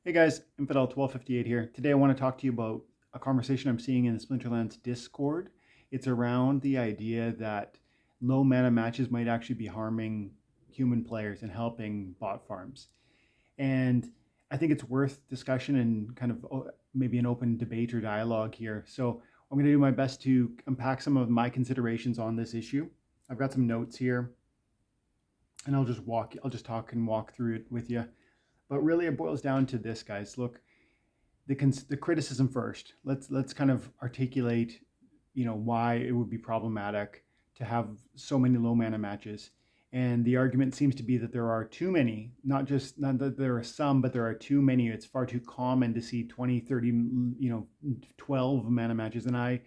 Hey guys, Infidel1258 here. Today I want to talk to you about a conversation I'm seeing in the Splinterlands Discord. It's around the idea that low mana matches might actually be harming human players and helping bot farms. And I think it's worth discussion and kind of maybe an open debate or dialogue here. So I'm going to do my best to unpack some of my considerations on this issue. I've got some notes here and I'll just talk and walk through it with you. But really, it boils down to this, guys. Look, the criticism first. Let's kind of articulate, why it would be problematic to have so many low mana matches. And the argument seems to be that there are too many, not that there are some, but there are too many. It's far too common to see 20, 30, 12 mana matches. And I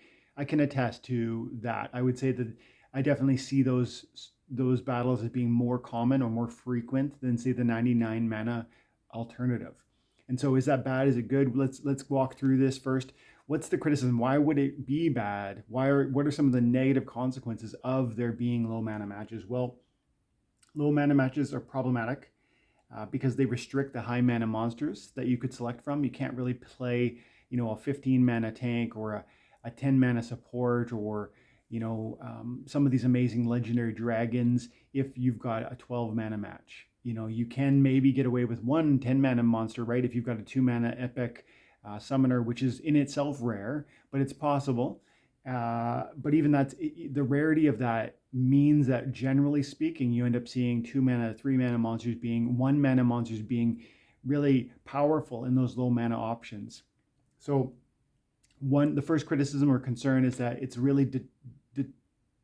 can attest to that. I would say that I definitely see those battles as being more common or more frequent than, say, the 99 mana alternative. And so is that bad? Is it good? Let's walk through this first. What's the criticism? Why would it be bad? What are some of the negative consequences of there being low mana matches? Well, low mana matches are problematic because they restrict the high mana monsters that you could select from. You can't really play, a 15 mana tank or a 10 mana support or some of these amazing legendary dragons if you've got a 12 mana match. You can maybe get away with one 10 mana monster, right? If you've got a 2 mana epic summoner, which is in itself rare, but it's possible. But even the rarity of that means that generally speaking, you end up seeing 2 mana, 3 mana monsters being 1 mana monsters being really powerful in those low mana options. So the first criticism or concern is that it's really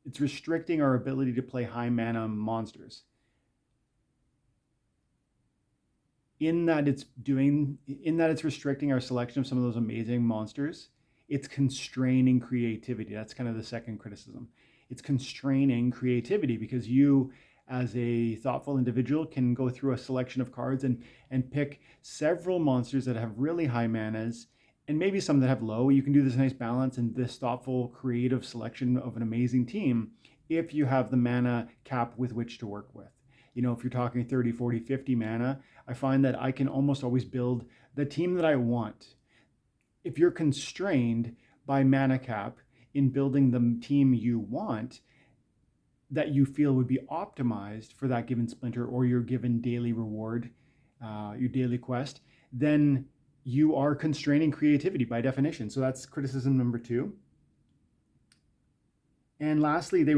it's restricting our ability to play high mana monsters. In that it's restricting our selection of some of those amazing monsters, it's constraining creativity. That's kind of the second criticism. It's constraining creativity because you, as a thoughtful individual, can go through a selection of cards and pick several monsters that have really high manas and maybe some that have low. You can do this nice balance and this thoughtful, creative selection of an amazing team if you have the mana cap with which to work with. If you're talking 30, 40, 50 mana, I find that I can almost always build the team that I want. If you're constrained by mana cap in building the team you want, that you feel would be optimized for that given splinter or your given daily reward, your daily quest, then you are constraining creativity by definition. So that's criticism number 2. And lastly, they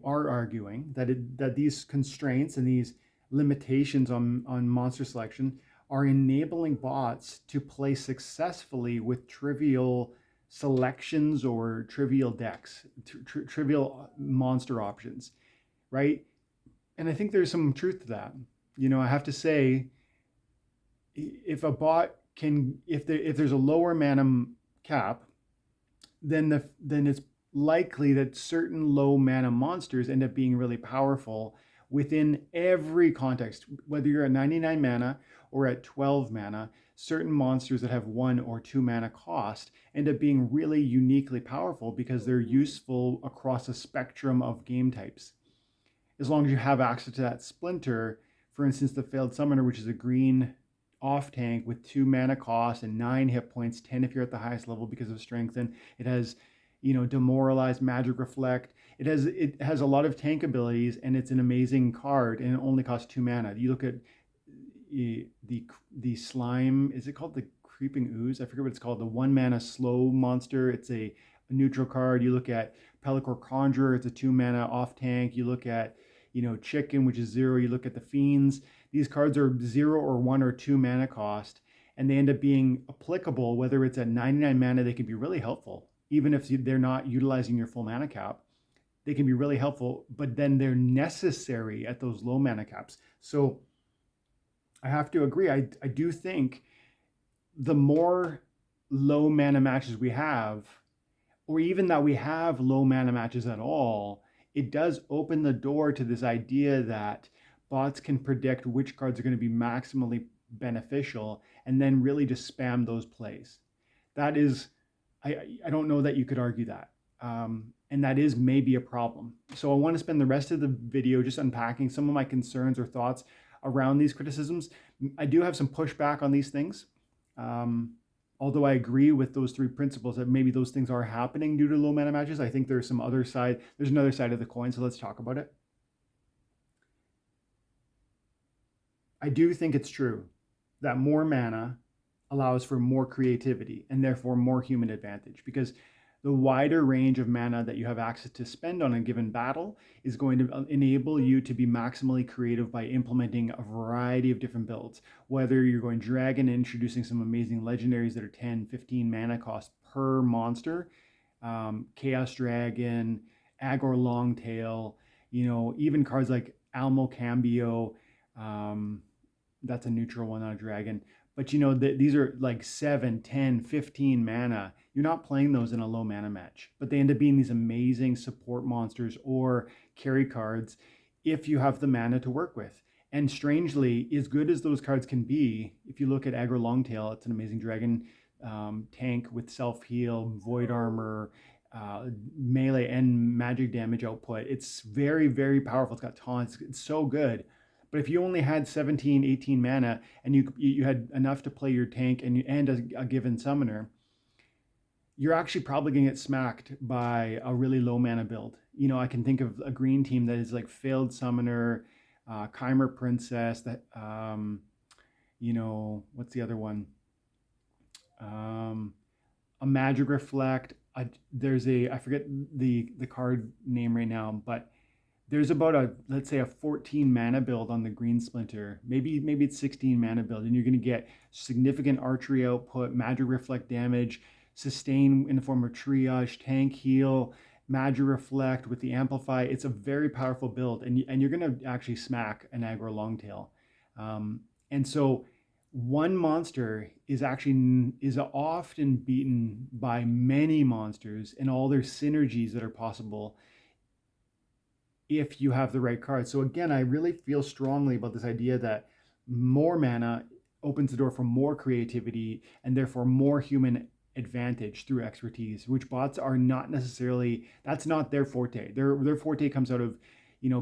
are arguing that these constraints and these limitations on monster selection are enabling bots to play successfully with trivial selections or trivial decks, trivial monster options, right? And I think there's some truth to that. I have to say, if a bot if there's a lower mana cap, then it's likely that certain low mana monsters end up being really powerful within every context. Whether you're at 99 mana or at 12 mana, certain monsters that have 1 or 2 mana cost end up being really uniquely powerful because they're useful across a spectrum of game types. As long as you have access to that splinter, for instance, the Failed Summoner, which is a green off tank with 2 mana cost and 9 hit points, 10 if you're at the highest level because of strengthen. It has Demoralize, Magic Reflect. It has a lot of tank abilities, and it's an amazing card, and it only costs 2 mana. You look at the slime. Is it called the Creeping Ooze? I forget what it's called. The 1 mana slow monster. It's a neutral card. You look at Pellicor Conjurer. It's a 2 mana off tank. You look at Chicken, which is 0. You look at the Fiends. These cards are 0 or 1 or 2 mana cost, and they end up being applicable. Whether it's at 99 mana, they can be really helpful. Even if they're not utilizing your full mana cap, they can be really helpful, but then they're necessary at those low mana caps. So I have to agree. I do think the more low mana matches we have, or even that we have low mana matches at all, it does open the door to this idea that bots can predict which cards are going to be maximally beneficial and then really just spam those plays. That is, I don't know that you could argue that. And that is maybe a problem. So I want to spend the rest of the video just unpacking some of my concerns or thoughts around these criticisms. I do have some pushback on these things. Um, Although I agree with those three principles that maybe those things are happening due to low mana matches, I think there's another side of the coin. So let's talk about it. I do think it's true that more mana allows for more creativity and therefore more human advantage, because the wider range of mana that you have access to spend on a given battle is going to enable you to be maximally creative by implementing a variety of different builds. Whether you're going dragon and introducing some amazing legendaries that are 10, 15 mana cost per monster, Chaos Dragon, Agor Longtail, even cards like Almo Cambio, um, that's a neutral one, not a dragon. But these are like 7, 10, 15 mana. You're not playing those in a low mana match, but they end up being these amazing support monsters or carry cards if you have the mana to work with. And strangely, as good as those cards can be, if you look at Aggro Longtail, it's an amazing dragon tank with self-heal, void armor, melee and magic damage output. It's very, very powerful. It's got taunts. It's so good. But if you only had 17, 18 mana and you had enough to play your tank and a given summoner, you're actually probably going to get smacked by a really low mana build. I can think of a green team that is like Failed Summoner, Chimer Princess, that, what's the other one? A Magic Reflect. I forget the card name right now, but there's about let's say a 14 mana build on the green splinter. Maybe it's 16 mana build, and you're going to get significant archery output, magic reflect damage, sustain in the form of triage, tank heal, magic reflect with the amplify. It's a very powerful build, and you're going to actually smack an aggro longtail. And so one monster is often beaten by many monsters and all their synergies that are possible if you have the right cards. So again, I really feel strongly about this idea that more mana opens the door for more creativity and therefore more human advantage through expertise, which bots are not necessarily, that's not their forte. Their forte comes out of,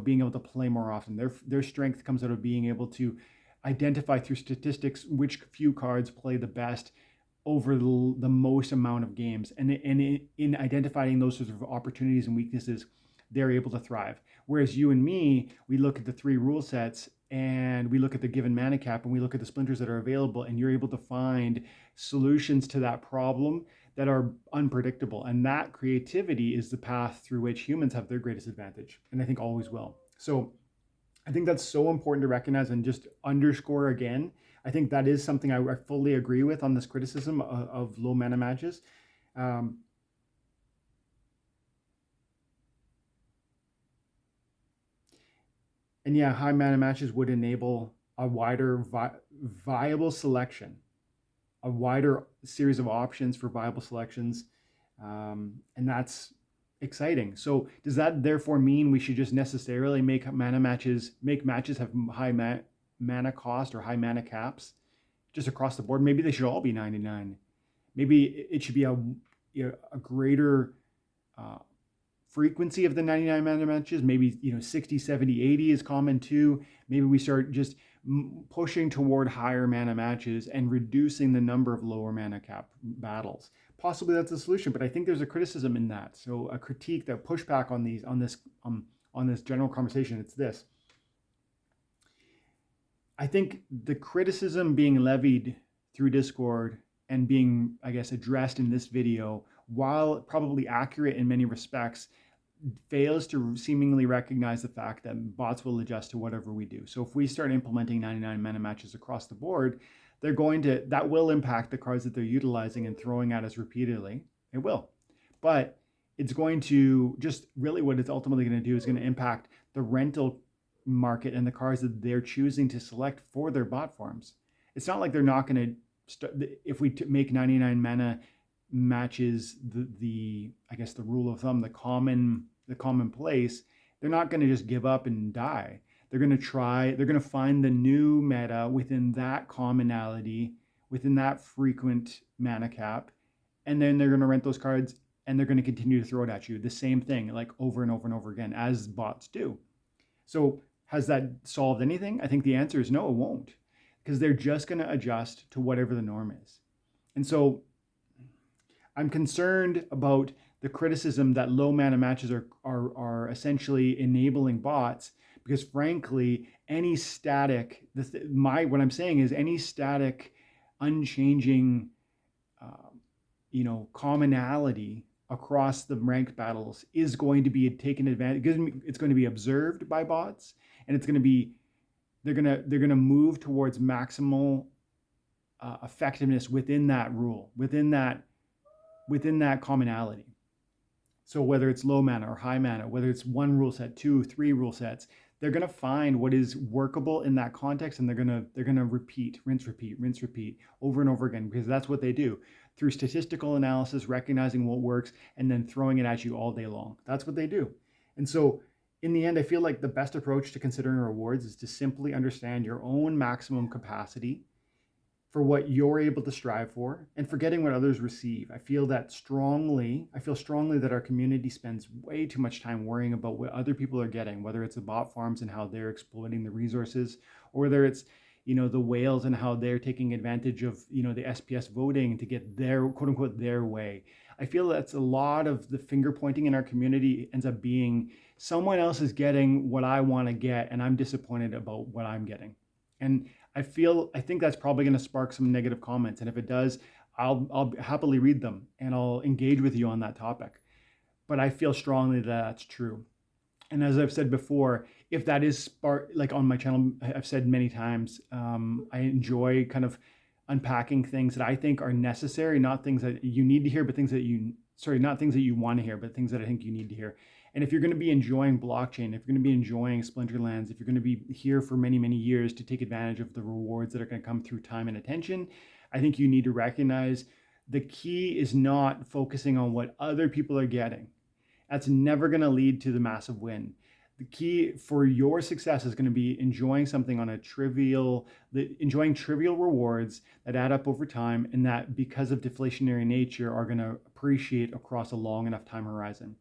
being able to play more often. Their strength comes out of being able to identify through statistics which few cards play the best over the most amount of games. And in identifying those sorts of opportunities and weaknesses, they're able to thrive. Whereas you and me, we look at the 3 rule sets and we look at the given mana cap and we look at the splinters that are available, and you're able to find solutions to that problem that are unpredictable. And that creativity is the path through which humans have their greatest advantage, and I think always will. So I think that's so important to recognize and just underscore again. I think that is something I fully agree with on this criticism of low mana matches. And yeah, high mana matches would enable a wider viable selection, a wider series of options for viable selections. And that's exciting. So does that therefore mean we should just necessarily make matches have high mana cost or high mana caps just across the board? Maybe they should all be 99. Maybe it should be a greater frequency of the 99 mana matches. Maybe 60, 70, 80 is common too. Maybe we start just pushing toward higher mana matches and reducing the number of lower mana cap battles. Possibly that's the solution, but I think there's a criticism in that. So a critique, that pushback on this general conversation, it's this. I think the criticism being levied through Discord and being, I guess, addressed in this video, while probably accurate in many respects, fails to seemingly recognize the fact that bots will adjust to whatever we do. So if we start implementing 99 mana matches across the board, that will impact the cards that they're utilizing and throwing at us repeatedly. It will. But it's going to just really, what it's ultimately going to do is going to impact the rental market and the cards that they're choosing to select for their bot farms. It's not like they're not going to, if we make 99 mana matches I guess the rule of thumb, the common place, they're not going to just give up and die. They're going to find the new meta within that commonality, within that frequent mana cap, and then they're going to rent those cards and they're going to continue to throw it at you. The same thing, like over and over and over again, as bots do. So has that solved anything? I think the answer is no, it won't. because they're just going to adjust to whatever the norm is. And so I'm concerned about the criticism that low mana matches are essentially enabling bots, because frankly, any static, what I'm saying is any static, unchanging, commonality across the ranked battles is going to be taken advantage. It's going to be observed by bots, and it's going to be they're going to move towards maximal effectiveness within that rule, within that commonality. So whether it's low mana or high mana, whether it's one rule set, 2, 3 rule sets, they're going to find what is workable in that context, and they're going to rinse, repeat over and over again, because that's what they do through statistical analysis, recognizing what works, and then throwing it at you all day long. That's what they do. And so in the end, I feel like the best approach to considering rewards is to simply understand your own maximum capacity for what you're able to strive for, and forgetting what others receive. I feel strongly that our community spends way too much time worrying about what other people are getting, whether it's the bot farms and how they're exploiting the resources, or whether it's the whales and how they're taking advantage of the SPS voting to get their quote unquote their way. I feel that's a lot of the finger pointing in our community ends up being someone else is getting what I want to get, and I'm disappointed about what I'm getting. And I think that's probably going to spark some negative comments. And if it does, I'll happily read them and I'll engage with you on that topic. But I feel strongly that that's true. And as I've said before, if that is like on my channel, I've said many times, I enjoy kind of unpacking things that I think are necessary, not things that you need to hear, but not things that you want to hear, but things that I think you need to hear. And if you're going to be enjoying blockchain, if you're going to be enjoying Splinterlands, if you're going to be here for many, many years to take advantage of the rewards that are going to come through time and attention, I think you need to recognize the key is not focusing on what other people are getting. That's never going to lead to the massive win. The key for your success is going to be enjoying something on enjoying trivial rewards that add up over time, and that because of deflationary nature are going to appreciate across a long enough time horizon.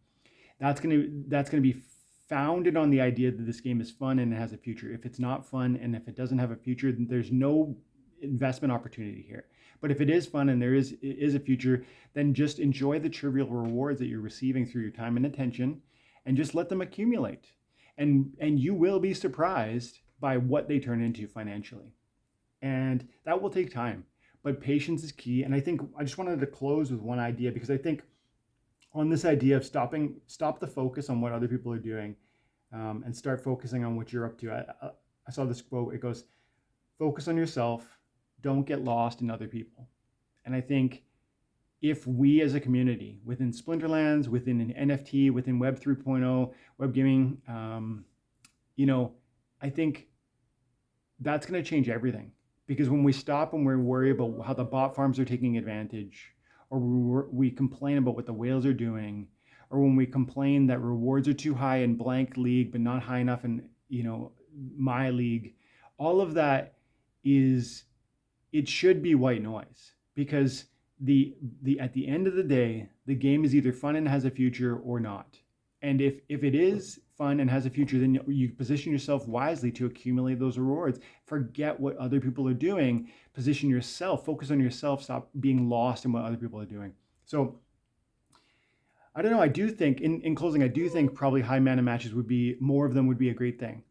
That's going to be founded on the idea that this game is fun and it has a future. If it's not fun and if it doesn't have a future, then there's no investment opportunity here. But if it is fun and there is a future, then just enjoy the trivial rewards that you're receiving through your time and attention, and just let them accumulate. And you will be surprised by what they turn into financially. And that will take time, but patience is key. And I think I just wanted to close with one idea, because I think on this idea of stop the focus on what other people are doing, and start focusing on what you're up to. I saw this quote. It goes, focus on yourself, don't get lost in other people. And I think if we as a community, within Splinterlands, within an NFT, within Web 3.0, web gaming, I think that's going to change everything. Because when we stop and we worry about how the bot farms are taking advantage, or we complain about what the whales are doing, or when we complain that rewards are too high in blank league but not high enough in my league, all of that it should be white noise, because at the end of the day, the game is either fun and has a future or not. And if it is fun and has a future, then you position yourself wisely to accumulate those rewards. Forget what other people are doing. Position yourself, focus on yourself, stop being lost in what other people are doing. So I don't know. I do think, in closing, I do think probably high mana matches more of them would be a great thing.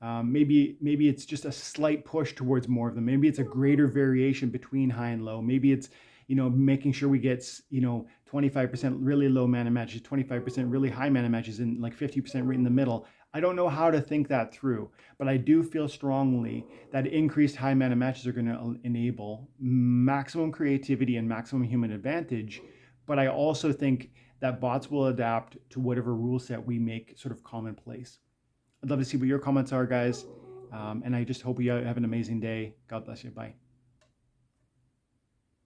Maybe it's just a slight push towards more of them. Maybe it's a greater variation between high and low. Maybe it's making sure we get 25% really low mana matches, 25% really high mana matches, and like 50% right in the middle. I don't know how to think that through, but I do feel strongly that increased high mana matches are going to enable maximum creativity and maximum human advantage. But I also think that bots will adapt to whatever rule set we make sort of commonplace. I'd love to see what your comments are, guys. And I just hope you have an amazing day. God bless you. Bye.